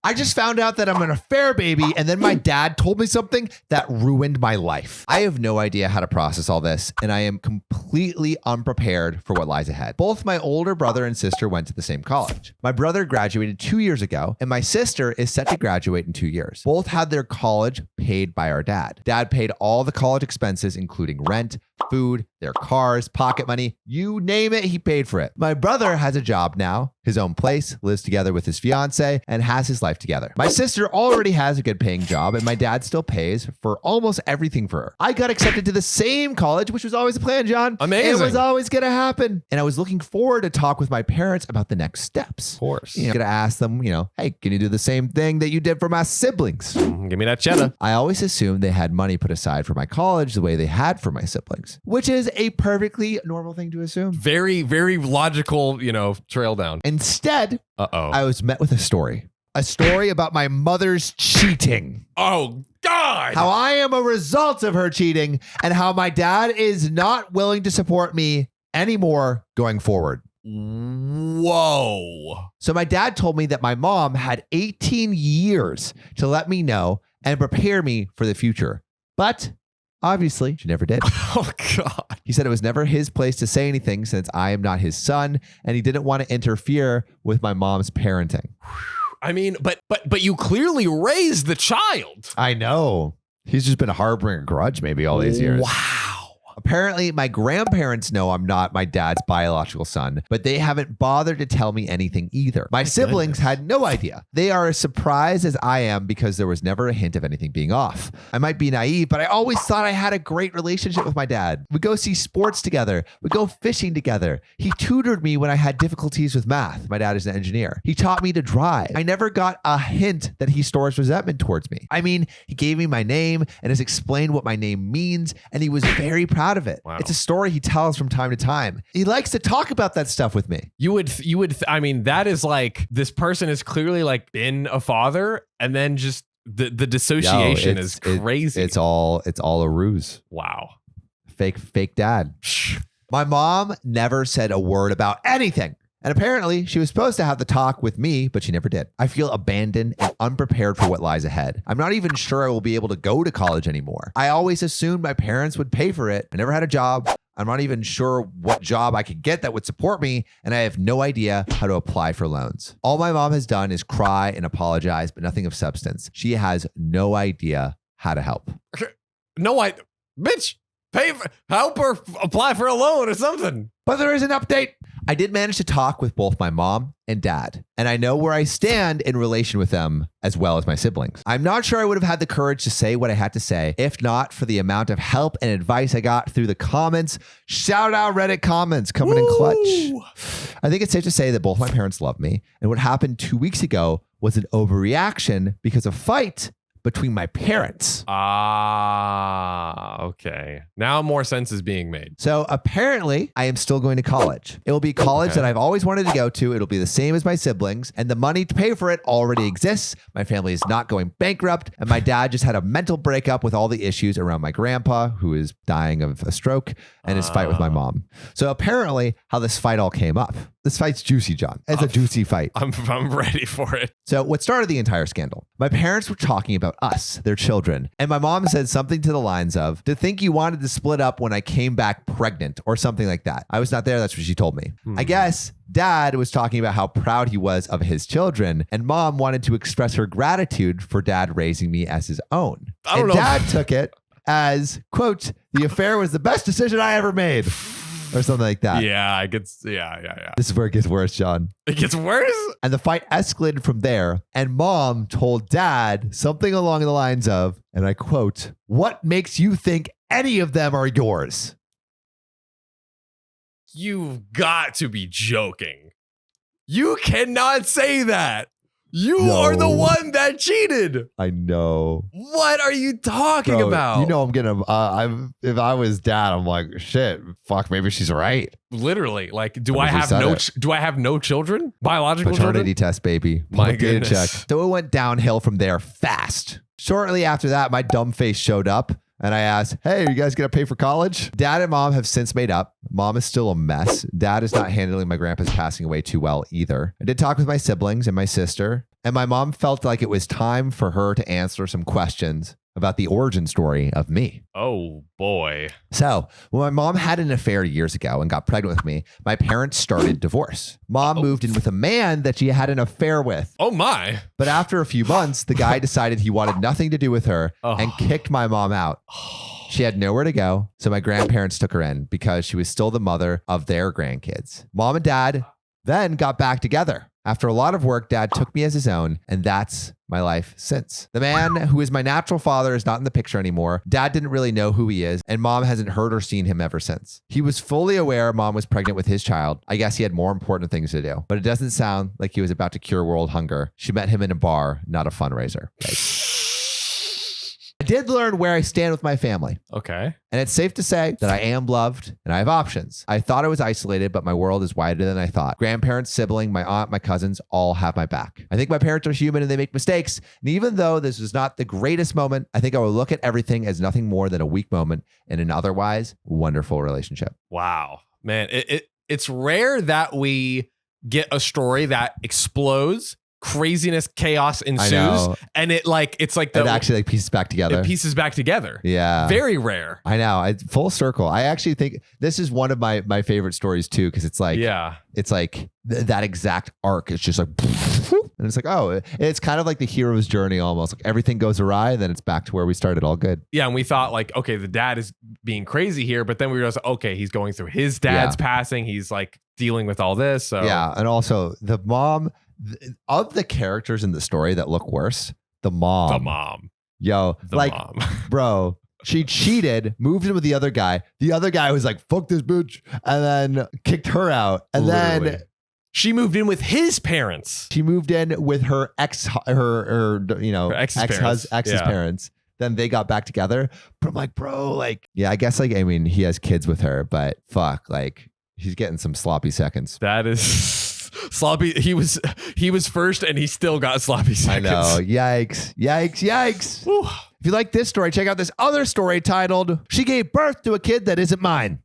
I just found out that I'm an affair baby, and then my dad told me something that ruined my life. I have no idea how to process all this, and I am completely unprepared for what lies ahead. Both my older brother and sister went to the same college. My brother graduated 2 years ago, and my sister is set to graduate in 2 years. Both had their college paid by our dad. Dad paid all the college expenses, including rent, food, their cars, pocket money, you name it, he paid for it. My brother has a job now, his own place, lives together with his fiance, and has his life together. My sister already has a good paying job, and my dad still pays for almost everything for her. I got accepted to the same college, which was always a plan, John. Amazing. It was always going to happen. And I was looking forward to talk with my parents about the next steps. Of course. I'm going to ask them, hey, can you do the same thing that you did for my siblings? Give me that cheddar. I always assumed they had money put aside for my college the way they had for my siblings, which is a perfectly normal thing to assume. Very, very logical, trail down. Instead, I was met with a story about my mother's cheating. Oh, God. How I am a result of her cheating and how my dad is not willing to support me anymore going forward. Whoa. So my dad told me that my mom had 18 years to let me know and prepare me for the future. But obviously, she never did. Oh, God. He said it was never his place to say anything since I am not his son, and he didn't want to interfere with my mom's parenting. I mean, but you clearly raised the child. I know. He's just been harboring a grudge maybe all these years. Wow. Apparently, my grandparents know I'm not my dad's biological son, but they haven't bothered to tell me anything either. My siblings had no idea. They are as surprised as I am because there was never a hint of anything being off. I might be naive, but I always thought I had a great relationship with my dad. We go see sports together. We go fishing together. He tutored me when I had difficulties with math. My dad is an engineer. He taught me to drive. I never got a hint that he stores resentment towards me. I mean, he gave me my name and has explained what my name means, and he was very proud of it. Wow. It's a story he tells from time to time. He likes to talk about that stuff with me. I mean, that is like, this person has clearly like been a father, and then just the dissociation is crazy. It's all a ruse. Wow. Fake dad. My mom never said a word about anything. And apparently she was supposed to have the talk with me, but she never did. I feel abandoned and unprepared for what lies ahead. I'm not even sure I will be able to go to college anymore. I always assumed my parents would pay for it. I never had a job. I'm not even sure what job I could get that would support me, and I have no idea how to apply for loans. All my mom has done is cry and apologize, but nothing of substance. She has no idea how to help. Bitch, help her apply for a loan or something. But there is an update. I did manage to talk with both my mom and dad, and I know where I stand in relation with them as well as my siblings. I'm not sure I would have had the courage to say what I had to say if not for the amount of help and advice I got through the comments. Shout out Reddit comments coming in clutch. I think it's safe to say that both my parents love me, and what happened 2 weeks ago was an overreaction because of a fight between my parents. Okay. Now more sense is being made. So apparently I am still going to college. It will be college that I've always wanted to go to. It'll be the same as my siblings, and the money to pay for it already exists. My family is not going bankrupt, and my dad just had a mental breakup with all the issues around my grandpa, who is dying of a stroke, and his fight with my mom. So apparently how this fight all came up. This fight's juicy, John. It's a juicy fight. I'm ready for it. So what started the entire scandal? My parents were talking about us, their children, and my mom said something to the lines of, to think you wanted to split up when I came back pregnant or something like that. I was not there. That's what she told me. I guess dad was talking about how proud he was of his children, and mom wanted to express her gratitude for dad raising me as his own. I don't know. Dad took it as, quote, the affair was the best decision I ever made. Or something like that. Yeah, This is where it gets worse, John. It gets worse? And the fight escalated from there, and mom told dad something along the lines of, and I quote, "What makes you think any of them are yours?" You've got to be joking. You cannot say that. You No. are the one that cheated. I know. What are you talking Bro, about? You know, I'm gonna. If I was dad, I'm like, shit. Fuck, maybe she's right. Literally, like, do But I if you have said no? it. Do I have no children? Biological Paternity children? test, baby. My Data goodness. So it went downhill from there fast. Shortly after that, my dumb face showed up. And I asked, hey, are you guys going to pay for college? Dad and mom have since made up. Mom is still a mess. Dad is not handling my grandpa's passing away too well either. I did talk with my siblings and my sister. And my mom felt like it was time for her to answer some questions about the origin story of me. Oh, boy. So when my mom had an affair years ago and got pregnant with me, my parents started divorce. Mom moved in with a man that she had an affair with. Oh, my. But after a few months, the guy decided he wanted nothing to do with her and kicked my mom out. She had nowhere to go, so my grandparents took her in because she was still the mother of their grandkids. Mom and dad then got back together. After a lot of work, dad took me as his own, and that's my life since. The man who is my natural father is not in the picture anymore. Dad didn't really know who he is, and mom hasn't heard or seen him ever since. He was fully aware mom was pregnant with his child. I guess he had more important things to do, but it doesn't sound like he was about to cure world hunger. She met him in a bar, not a fundraiser. I did learn where I stand with my family. Okay. And it's safe to say that I am loved and I have options. I thought I was isolated, but my world is wider than I thought. Grandparents, sibling, my aunt, my cousins all have my back. I think my parents are human and they make mistakes. And even though this was not the greatest moment, I think I will look at everything as nothing more than a weak moment in an otherwise wonderful relationship. Wow. Man, it's rare that we get a story that explodes. Craziness, chaos ensues, and it actually pieces back together. It pieces back together. Yeah, very rare. I know. Full circle. I actually think this is one of my favorite stories too, because it's like, it's like that exact arc. It's just like, and it's like, oh, it's kind of like the hero's journey almost. Like everything goes awry, and then it's back to where we started, all good. Yeah, and we thought like, okay, the dad is being crazy here, but then we realized, okay, he's going through his dad's passing. He's like dealing with all this. So yeah, and also the mom. Of the characters in the story that look worse, the mom. Bro, she cheated, moved in with the other guy. The other guy was like, fuck this bitch, and then kicked her out. And then she moved in with his parents. She moved in with her ex's parents. Then they got back together. But I'm like, bro, like, yeah, I guess like, I mean, he has kids with her, but fuck, like, he's getting some sloppy seconds. That is sloppy. He was first and he still got sloppy seconds. I know. Yikes. Whew. If you like this story, check out this other story titled, She Gave Birth to a Kid That Isn't Mine.